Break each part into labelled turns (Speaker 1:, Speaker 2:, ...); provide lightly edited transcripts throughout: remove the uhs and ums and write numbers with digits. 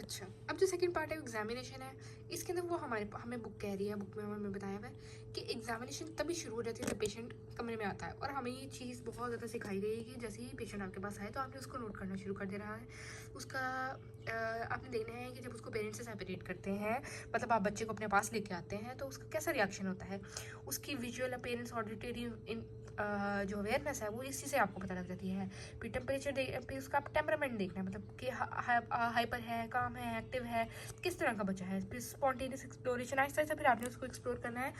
Speaker 1: अच्छा, अब जो सेकंड पार्ट है एग्जामिनेशन है, इसके अंदर वो हमें बुक कह रही है, बुक में हमें बताया हुआ है कि एग्जामिनेशन तभी शुरू हो जाती है जब पेशेंट कमरे में आता है। और हमें ये चीज़ बहुत ज़्यादा सिखाई गई है कि जैसे ही पेशेंट आपके पास आए तो आपने उसको नोट करना शुरू कर दे रहा है। उसका आपने देखना है कि जब उसको पेरेंट्स से सेपरेट करते हैं, मतलब आप बच्चे को अपने पास लेके आते हैं, तो उसका कैसा रिएक्शन होता है। उसकी विजुअल अपीयरेंस, ऑडिटरी इन जो अवेयरनेस है वो इसी से आपको पता लग जाती है। फिर टेम्परेचर फिर उसका टेम्परामेंट देखना है, मतलब कि हाइपर है, काम है, एक्टिव है, किस तरह का बच्चा है। फिर स्पॉन्टेनियस एक्सप्लोरेशन, आहिस्ता आहिस्ता फिर आपने उसको एक्सप्लोर करना है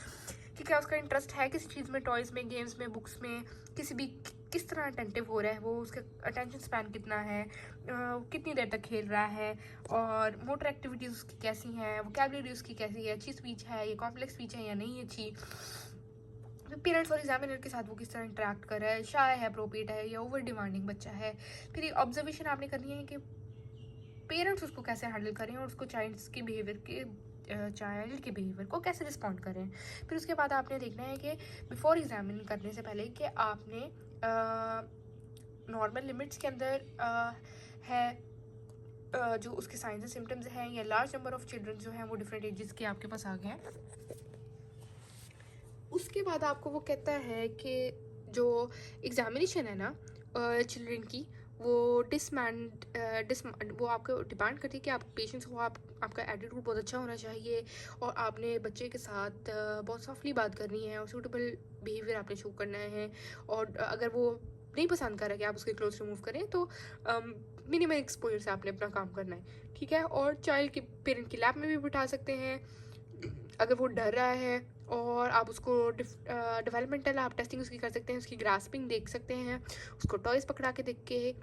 Speaker 1: कि क्या उसका इंटरेस्ट है किसी चीज़ में, टॉयज़ में, गेम्स में, बुक्स में, किसी भी किस तरह अटेंटिव हो रहा है वो, उसका अटेंशन स्पैन कितना है, कितनी देर तक खेल रहा है, और मोटर एक्टिविटीज़ उसकी कैसी हैं, वोकैबुलरी उसकी कैसी है, अच्छी स्पीच है, ये कॉम्प्लेक्स स्पीच है या नहीं अच्छी, पेरेंट्स और एग्जामिनर के साथ वो किस तरह इंटरेक्ट कर रहा है, शाय है, अप्रोप्रिएट है या ओवर डिमांडिंग बच्चा है। फिर ये ऑब्जर्वेशन आपने करनी है कि पेरेंट्स उसको कैसे हैंडल करें और उसको चाइल्ड के बिहेवियर को कैसे रिस्पॉन्ड करें। फिर उसके बाद आपने देखना है कि बिफोर एग्जामिन करने से पहले कि आपने नॉर्मल लिमिट्स के अंदर है जो उसके साइंस एंड सिम्टम्स हैं, या लार्ज नंबर ऑफ चिल्ड्रन जो हैं वो डिफरेंट एजेस के आपके पास आ गए हैं। उसके बाद आपको वो कहता है कि जो एग्जामिनेशन है ना चिल्ड्रन की, वो वो आपको डिपेंड करती है कि आप पेशेंस हो, आपका एटीट्यूड बहुत अच्छा होना चाहिए, और आपने बच्चे के साथ बहुत सॉफ्टली बात करनी है, और सूटेबल बिहेवियर आपने शो करना है। और अगर वो नहीं पसंद कर रहा कि आप उसके क्लोथ रिमूव करें तो मिनिमम एक्सपोजर से आपने अपना काम करना है, ठीक है। और चाइल्ड के पेरेंट की लैब में भी बिठा सकते हैं अगर वो डर रहा है, और आप उसको डेवलपमेंटल आप टेस्टिंग उसकी कर सकते हैं, उसकी ग्रास्पिंग देख सकते हैं, उसको टॉयज़ पकड़ा के देख के,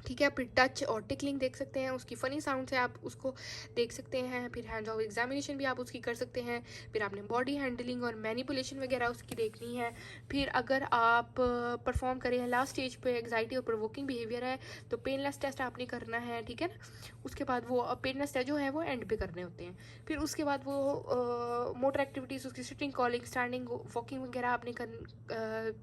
Speaker 1: ठीक है। फिर टच और टिकलिंग देख सकते हैं, उसकी फ़नी साउंड से आप उसको देख सकते हैं। फिर हैंड्स ऑफ एग्जामिनेशन भी आप उसकी कर सकते हैं। फिर आपने बॉडी हैंडलिंग और मैनिपुलेशन वगैरह उसकी देखनी है। फिर अगर आप परफॉर्म करें हैं लास्ट स्टेज पे, एग्जाइटी और प्रोवोकिंग बिहेवियर है, तो पेनलेस टेस्ट आपने करना है, ठीक है ना। उसके बाद वो पेनलेस टेस्ट जो है वो एंड पे करने होते हैं। फिर उसके बाद वो मोटर एक्टिविटीज़ उसकी सिटिंग, कॉलिंग, स्टैंडिंग, वॉकिंग वगैरह आपने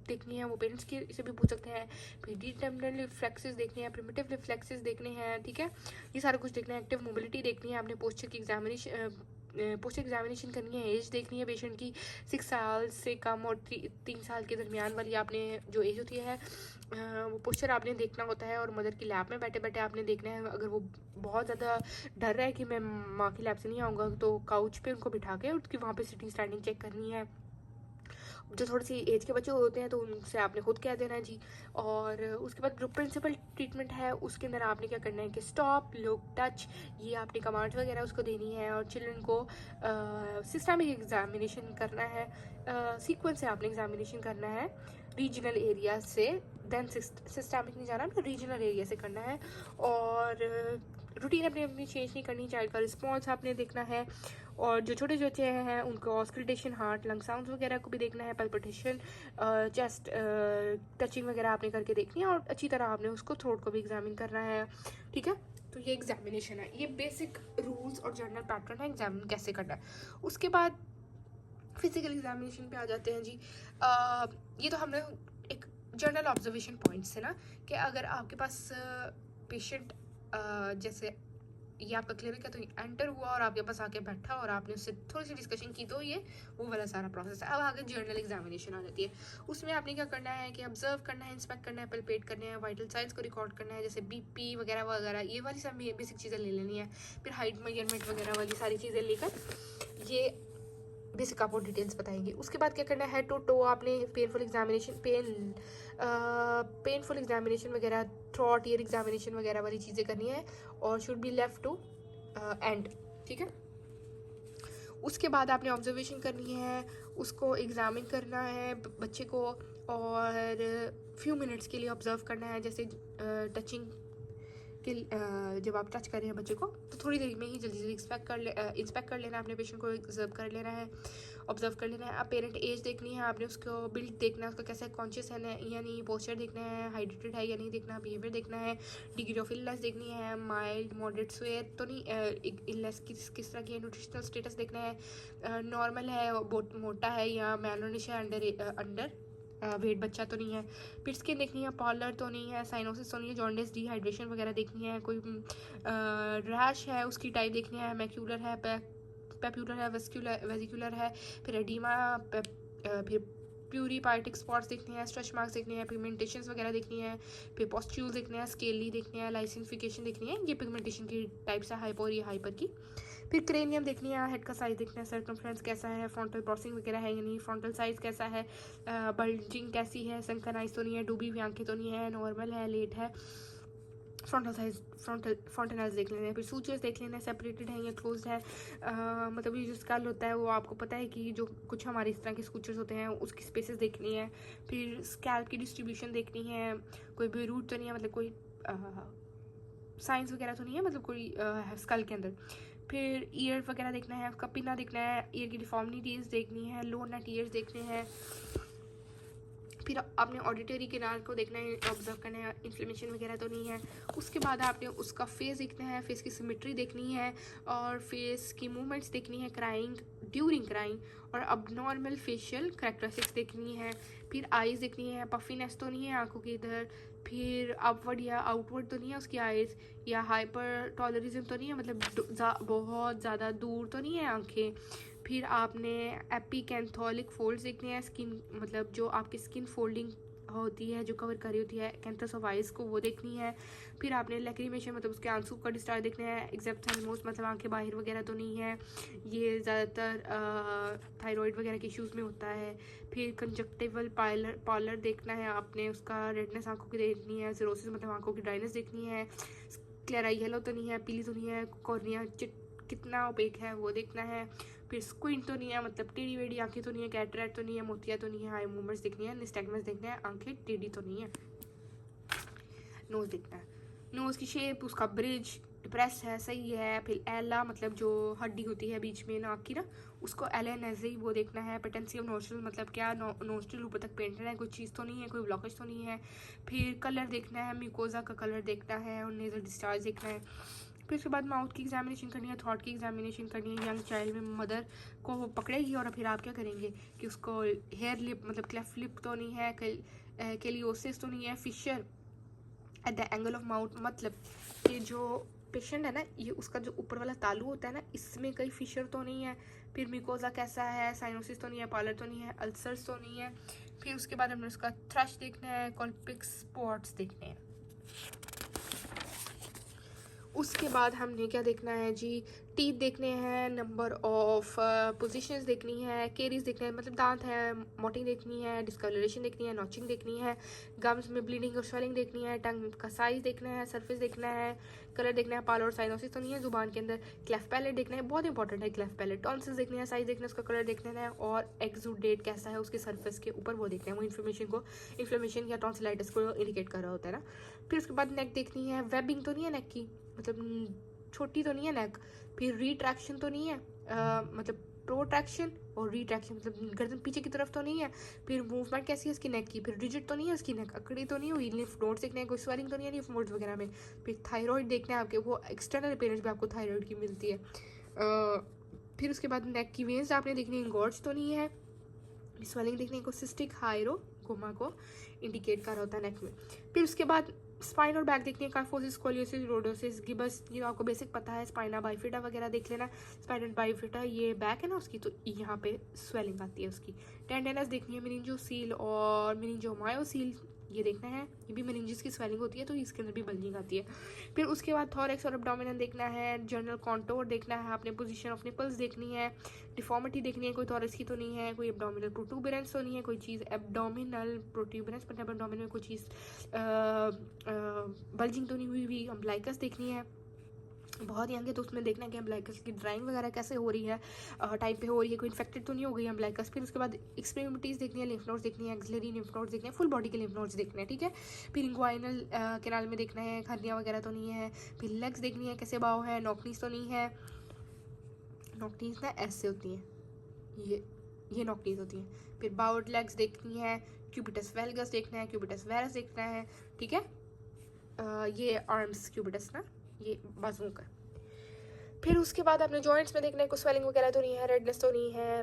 Speaker 1: देखनी है, वो पेरेंट्स की से भी पूछ सकते हैं। फिर डिटर्मिनेंट रिफ्लेक्सेस देखने हैं, प्रिमिटिव रिफ्लेक्सेस देखने हैं, ठीक है। ये सारा कुछ देखना है। एक्टिव मोबिलिटी देखनी है आपने, पोस्टर एग्जामिनेशन करनी है, एज देखनी है पेशेंट की 6 साल से कम और 3 साल के दरमियान वाली आपने जो एज होती है वो पोस्टर आपने देखना होता है। और मदर की लैब में बैठे बैठे आपने देखना है, अगर वो बहुत ज़्यादा डर रहा है कि मैं माँ की लैब से नहीं आऊँगा, तो काउच पे उनको बिठा के उसकी वहाँ पे सिटिंग स्टैंडिंग चेक करनी है। जो थोड़ी सी एज के बच्चे होते हैं तो उनसे आपने खुद कह देना है जी। और उसके बाद जो प्रिंसिपल ट्रीटमेंट है उसके अंदर आपने क्या करना है कि स्टॉप, लुक, टच, ये आपने कमांड्स वगैरह उसको देनी है। और चिल्ड्रन को सिस्टमिक एग्जामिनेशन करना है, सीक्वेंस से आपने एग्जामिनेशन करना है, रीजनल एरिया से, देन सिस्टमिक नहीं जाना, रीजनल एरिया से करना है। और रूटीन अपनी अपनी चेंज नहीं करनी, चाइल्ड का रिस्पॉन्स आपने देखना है। और जो छोटे बच्चे हैं उनको ऑस्कल्टेशन, हार्ट, लंग साउंड्स वगैरह को भी देखना है, पल्पिटेशन, चेस्ट टचिंग वगैरह आपने करके देखनी है। और अच्छी तरह आपने उसको थ्रोट को भी एग्जामिन करना है, ठीक है। तो ये एग्जामिनेशन है, ये बेसिक रूल्स और जनरल पैटर्न है एग्जामिन कैसे करना है। उसके बाद फिजिकल एग्जामिनेशन पे आ जाते हैं जी। ये तो हमने एक जनरल ऑब्जर्वेशन पॉइंट्स है ना, कि अगर आपके पास पेशेंट जैसे ये आपका क्लिनिक है तो एंटर हुआ और आपके पास आके बैठा और आपने उससे थोड़ी सी डिस्कशन की, तो ये वो वाला सारा प्रोसेस है। अब आगे जर्नल एग्जामिनेशन आ जाती है। उसमें आपने क्या करना है कि ऑब्जर्व करना है, इंस्पेक्ट करना है, पल्पेट करना है, वाइटल साइंस को रिकॉर्ड करना है, जैसे बीपी वगैरह वगैरह, ये वाली सब बेसिक चीज़ें ले लेनी है। फिर हाइट मेजरमेंट वगैरह वाली सारी चीज़ें लेकर ये बेसिक आपको डिटेल्स बताएंगे। उसके बाद क्या करना है, हेड टू टो आपने पेनफुल एग्जामिनेशन वगैरह, थ्रॉट ईयर एग्जामिनेशन वगैरह वाली चीज़ें करनी है, और should be left to end, ठीक है। उसके बाद आपने ऑब्जर्वेशन करनी है, उसको एग्जामिन करना है बच्चे को, और फ्यू मिनट्स के लिए ऑब्जर्व करना है, जैसे टचिंग कि जब आप टच कर रहे हैं बच्चे को तो थोड़ी देर में ही जल्दी जल्दी इंस्पेक्ट कर लेना है, अपने पेशेंट को ऑब्जर्व कर लेना है, ऑब्जर्व कर लेना है। अब पेरेंट एज देखनी है आपने, उसको बिल्ड देखना है, उसका कैसा कॉन्शियस है या नहीं, पोस्चर देखना है, हाइड्रेटेड है या नहीं देखना, बिहेवियर देखना है, डिग्री ऑफ इलनेस देखनी है, माइल्ड मॉडरेट स्वेयर तो नहीं, इलनेस किस तरह की है, न्यूट्रिशनल स्टेटस देखना है, नॉर्मल है, मोटा है या मेलोनिश है, अंडर वेट बच्चा तो नहीं है। फिर स्किन देखनी है, पॉलर तो नहीं है, साइनोसिस तो नहीं है, जॉन्डिस, डिहाइड्रेशन वगैरह देखनी है, कोई रैश है उसकी टाइप देखनी है, मैक्यूलर है, पेप्यूलर है, वेसिकुलर है, फिर एडीमा, फिर प्यूरीपाइटिक स्पॉट्स देखने हैं, स्ट्रेच मार्क्स देखने हैं, पिगमेंटेशंस वगैरह देखनी है, फिर पॉस्ट्यूल्स देखने हैं, स्केली देखनी है, लाइसेंसिफिकेशन देखनी है, ये पिगमेंटेशन की टाइप्स है, हाइपर या हाइपर की। फिर क्रेनियम देखनी है, हेड का साइज देखना है, सर्कमफ्रेंस कैसा है, फ्रंटल ब्रॉसिंग वगैरह है या नहीं, फ्रंटल साइज कैसा है, बल्जिंग कैसी है, संकनाइज तो नहीं है, डूबी हुई आंखें तो नहीं है, नॉर्मल है, लेट है, फ्रंटल साइज, फ्रंटल एज देख लेना है। फिर सूचर्स देख लेना है, सेपरेटेड है या क्लोज्ड है, मतलब ये जो स्कल होता है वो आपको पता है कि जो कुछ हमारे इस तरह के सूचर्स होते हैं उसकी स्पेसेस देखनी है। फिर स्कैल्प की डिस्ट्रीब्यूशन देखनी है, कोई भी रूट तो नहीं है, मतलब कोई साइंस वगैरह तो नहीं है, मतलब कोई स्कल के अंदर। फिर ईयर वगैरह देखना है, उसका पिना देखना है, ईयर की डिफॉर्मिटीज देखनी है, लो नट ईयर्स देखने हैं। फिर आपने ऑडिटरी किनार को देखना है, ऑब्जर्व करना है, इन्फ्लेमेशन वगैरह तो नहीं है। उसके बाद आपने उसका फेस देखना है, फेस की सिमेट्री देखनी है, और फेस की मूवमेंट्स देखनी है, क्राइंग, ड्यूरिंग क्राइंग, और अबनॉर्मल फेशियल करैक्टरिस्टिक्स देखनी है। फिर आईज देखनी है, पफीनेस तो नहीं है आंखों के इधर, फिर अपवर्ड या आउटवर्ड तो नहीं है उसकी आईज, या हाइपर टॉलरिज्म तो नहीं है, मतलब बहुत ज़्यादा दूर तो नहीं है आंखें। फिर आपने एपिकेंथोलिक फोल्ड्स देखने हैं, स्किन मतलब जो आपकी स्किन फोल्डिंग होती है जो कवर करी होती है कैंथस ऑफ आइज को, वो देखनी है। फिर आपने लैक्रिमेशन मतलब उसके आंसू का डिस्चार्ज देखना है, एक्सेप्शनल मतलब आंखें बाहर वगैरह तो नहीं है, ये ज़्यादातर थायराइड वगैरह के इश्यूज़ में होता है। फिर कंजक्टिवल पॉलर देखना है आपने, उसका रेडनेस आंखों की देखनी है, सिरोसिस मतलब आंखों की ड्राइनेस देखनी है, क्लेराई येलो तो नहीं है, पीली तो नहीं है, कॉर्निया कितना ओपेक है वो देखना है। फिर स्क्विंट तो नहीं है, मतलब टेढ़ी वेढ़ी आंखें तो नहीं है, कैटरेक्ट तो नहीं है, मोतिया तो नहीं है, आई मूवमेंट्स देखनी है, निस्टैग्मस देखना है, आंखें टेढ़ी तो नहीं है। नोज देखना है, नोज की शेप, उसका ब्रिज डिप्रेस है, सही है। फिर एला मतलब जो हड्डी होती है बीच में नाक की ना, उसको एलेनेजी वो देखना है। पोटेंशियम नोस्ट्रल मतलब क्या नोस्ट्रल ऊपर तक पेंटेड है, कोई चीज़ तो नहीं है, कोई ब्लॉकेज तो नहीं है। फिर कलर देखना है, म्यूकोजा का कलर देखना है, और नेजल डिस्चार्ज देखना है। फिर उसके बाद माउथ की एग्जामिनेशन करनी है, थॉट की एग्जामिनेशन करनी है। यंग चाइल्ड में मदर को वो पकड़ेगी और फिर आप क्या करेंगे कि उसको हेयर लिप मतलब क्लेफ्ट लिप तो नहीं है, केलियोसिस तो नहीं है, fissure at the angle of mouth, मतलब ये जो पेशेंट है ना, ये उसका जो ऊपर वाला तालू होता है ना, इसमें कहीं फिशर तो नहीं है। फिर मिकोजा कैसा है, साइनोसिस तो नहीं है, पॉलर तो नहीं है, अल्सर्स तो नहीं है। फिर उसके बाद हमने उसका थ्रश देखना है, कॉल्पिक स्पॉट्स देखने हैं। उसके बाद हमने क्या देखना है जी, टीथ देखने हैं, नंबर ऑफ पोजीशंस देखनी है, केरीज देखना है मतलब दांत है, मोटिंग देखनी है, डिस्कलरेशन देखनी है, नॉचिंग देखनी है, गम्स में ब्लीडिंग और स्वेलिंग देखनी है, टंग का साइज देखना है, सरफेस देखना है, कलर देखना है, पाल और साइनोसिस तो नहीं है जुबान के अंदर, क्लेफ्ट पैलेट देखना है, बहुत इंपॉर्टेंट है क्लेफ्ट पैलेट, टॉन्सिल्स देखना है, साइज देखना है, उसका कलर देखना है, और एक्सुडेट कैसा है उसके सरफेस के ऊपर वो देखना है, वो इन्फ्लेमेशन या टॉन्सिलाइटिस को इंडिकेट कर रहा होता है ना। फिर उसके बाद नेक देखनी है, वेबिंग तो नहीं है नेक की, मतलब छोटी तो नहीं है नेक। फिर रिट्रैक्शन तो नहीं है, मतलब प्रोट्रैक्शन और रिट्रैक्शन मतलब गर्दन पीछे की तरफ तो नहीं है। फिर मूवमेंट कैसी है उसकी नेक की, फिर रिजिड तो नहीं है उसकी नेक, अकड़ी तो नहीं हुई, लिम्फ नोड्स देखने हैं, कोई स्वेलिंग तो नहीं है लिम्फ नोड्स वगैरह में। फिर थायराइड देखना है आपके, वो एक्सटर्नल अपीयरेंस भी आपको थायराइड की मिलती है। फिर उसके बाद नेक की वेन्स आपने देखनी है, इंगॉर्ज तो नहीं है, स्वेलिंग देखने को, सिस्टिक हाइरोकोमा को इंडिकेट कर रहा होता है नेक में। फिर उसके बाद स्पाइन और बैक देखनी है, कार्फोसिस, स्कोलियोसिस, रोडोसिस, गिबस, ये आपको बेसिक पता है, स्पाइना बाइफिटा वगैरह देख लेना। स्पाइना बाइफिटा ये बैक है ना उसकी, तो यहाँ पे स्वेलिंग आती है उसकी। टेंडेनस देखनी है, मेनिंजोसील और मेनिंजोमायोसील ये देखना है, ये भी मेनिंजिस की स्वेलिंग होती है तो इसके अंदर भी बल्जिंग आती है। फिर उसके बाद थॉरेक्स और एब्डोमिनल देखना है, जनरल कॉन्टोर देखना है, आपने पोजीशन ऑफ निपल्स देखनी है, डिफॉर्मिटी देखनी है, कोई थॉरेक्स की तो नहीं है, कोई एब्डोमिनल प्रोटूबरेंस तो नहीं है, कोई चीज़ एब्डोमिनल प्रोटूबरेंस मतलब एब्डोमिनल में कोई चीज़ बल्जिंग तो नहीं हुई हुई। अम्ब्लाइकस देखनी है, बहुत यंग है तो उसमें देखना है कि अम्ब्लाइकस की ड्राइंग वगैरह कैसे हो रही है, टाइम पे हो रही है, कोई इन्फेक्टेड तो नहीं हो गई अम्ब्लाइकस। फिर उसके बाद एक्सट्रीमिटीज़ देखनी है, लिम्फ नोड्स देखनी है, एक्सिलरी लिम्फ नोड्स देखने हैं, फुल बॉडी के लिम्फ नोड्स देखने हैं, ठीक है। फिर इंग्वाइनल कैनाल में देखना है, खर्निया वगैरह तो नहीं है। फिर लेग्स देखनी है, कैसे बाव है, नॉकनीस तो नहीं है, नॉकनीस ना ऐसे होती हैं, ये नॉकनीस होती हैं। फिर बाउड लेग्स देखनी है, क्यूबिटस वेलगस देखना है, क्यूबिटस वेरस देखना है, ठीक है। ये आर्म्स क्यूबिटस ना, ये बाजुओं का। फिर उसके बाद आपने जॉइंट्स में देखना है, कुछ स्वेलिंग वगैरह तो नहीं है, रेडनेस तो नहीं है।